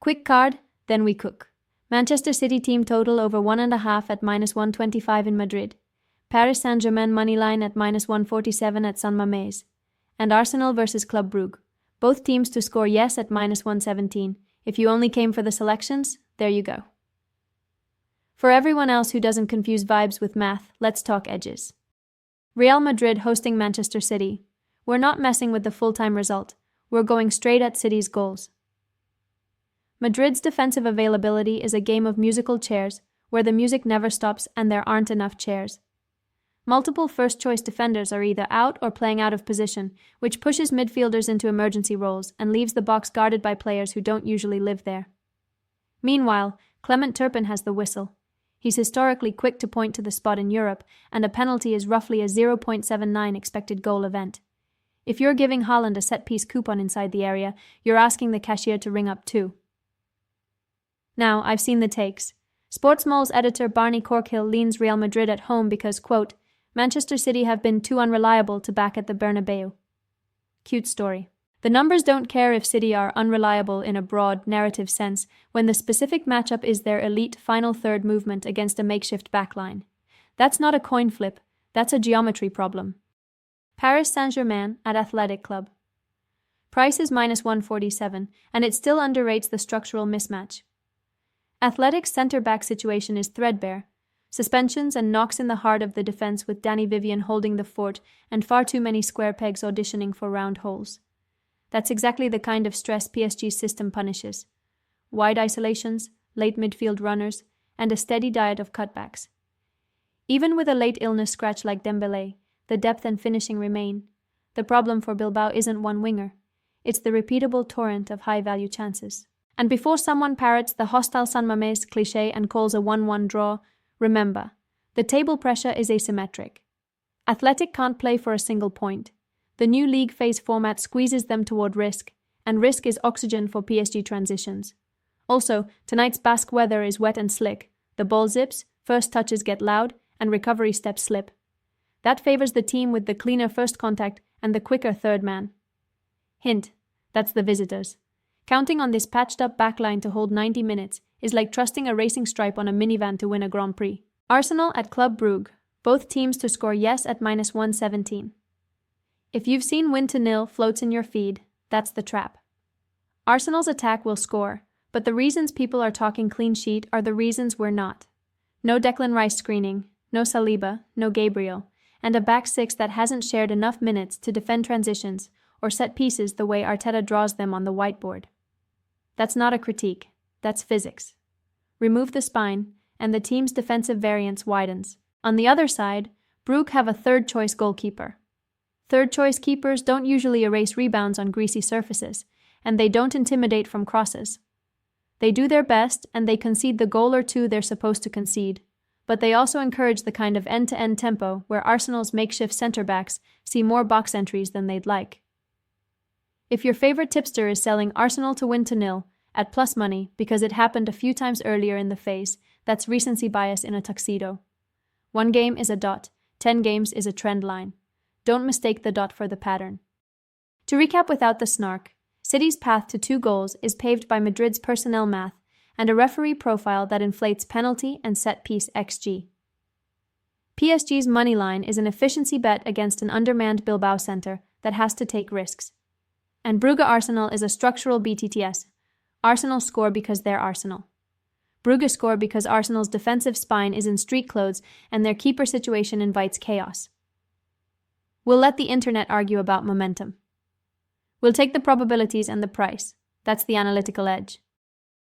Quick card, then we cook. Manchester City team total over 1.5 at -125 in Madrid. Paris Saint-Germain moneyline at -147 at San Mamés. And Arsenal versus Club Brugge. Both teams to score yes at -117. If you only came for the selections, there you go. For everyone else who doesn't confuse vibes with math, let's talk edges. Real Madrid hosting Manchester City. We're not messing with the full-time result. We're going straight at City's goals. Madrid's defensive availability is a game of musical chairs, where the music never stops and there aren't enough chairs. Multiple first-choice defenders are either out or playing out of position, which pushes midfielders into emergency roles and leaves the box guarded by players who don't usually live there. Meanwhile, Clement Turpin has the whistle. He's historically quick to point to the spot in Europe, and a penalty is roughly a 0.79 expected goal event. If you're giving Haaland a set-piece coupon inside the area, you're asking the cashier to ring up too. Now, I've seen the takes. Sportsmole's editor Barney Corkhill leans Real Madrid at home because, quote, Manchester City have been too unreliable to back at the Bernabéu. Cute story. The numbers don't care if City are unreliable in a broad, narrative sense when the specific matchup is their elite final third movement against a makeshift backline. That's not a coin flip, that's a geometry problem. Paris Saint-Germain at Athletic Club. Price is -147, and it still underrates the structural mismatch. Athletic's centre-back situation is threadbare. Suspensions and knocks in the heart of the defence with Danny Vivian holding the fort and far too many square pegs auditioning for round holes. That's exactly the kind of stress PSG's system punishes. Wide isolations, late midfield runners, and a steady diet of cutbacks. Even with a late illness scratch like Dembélé, the depth and finishing remain. The problem for Bilbao isn't one winger. It's the repeatable torrent of high-value chances. And before someone parrots the hostile San Mamés cliché and calls a 1-1 draw, remember, the table pressure is asymmetric. Athletic can't play for a single point. The new league phase format squeezes them toward risk, and risk is oxygen for PSG transitions. Also, tonight's Basque weather is wet and slick. The ball zips, first touches get loud, and recovery steps slip. That favors the team with the cleaner first contact and the quicker third man. Hint, that's the visitors. Counting on this patched-up backline to hold 90 minutes is like trusting a racing stripe on a minivan to win a Grand Prix. Arsenal at Club Brugge, both teams to score yes at -117. If you've seen win to nil floats in your feed, that's the trap. Arsenal's attack will score, but the reasons people are talking clean sheet are the reasons we're not. No Declan Rice screening, no Saliba, no Gabriel, and a back six that hasn't shared enough minutes to defend transitions or set pieces the way Arteta draws them on the whiteboard. That's not a critique, that's physics. Remove the spine, and the team's defensive variance widens. On the other side, Brugge have a third-choice goalkeeper. Third-choice keepers don't usually erase rebounds on greasy surfaces, and they don't intimidate from crosses. They do their best, and they concede the goal or two they're supposed to concede, but they also encourage the kind of end-to-end tempo where Arsenal's makeshift centre-backs see more box entries than they'd like. If your favorite tipster is selling Arsenal to win to nil at plus money because it happened a few times earlier in the phase, that's recency bias in a tuxedo. 1 game is a dot, 10 games is a trend line. Don't mistake the dot for the pattern. To recap without the snark, City's path to 2 goals is paved by Madrid's personnel math and a referee profile that inflates penalty and set-piece XG. PSG's money line is an efficiency bet against an undermanned Bilbao centre that has to take risks. And Brugge Arsenal is a structural BTTS. Arsenal score because they're Arsenal. Brugge score because Arsenal's defensive spine is in street clothes and their keeper situation invites chaos. We'll let the internet argue about momentum. We'll take the probabilities and the price. That's the analytical edge.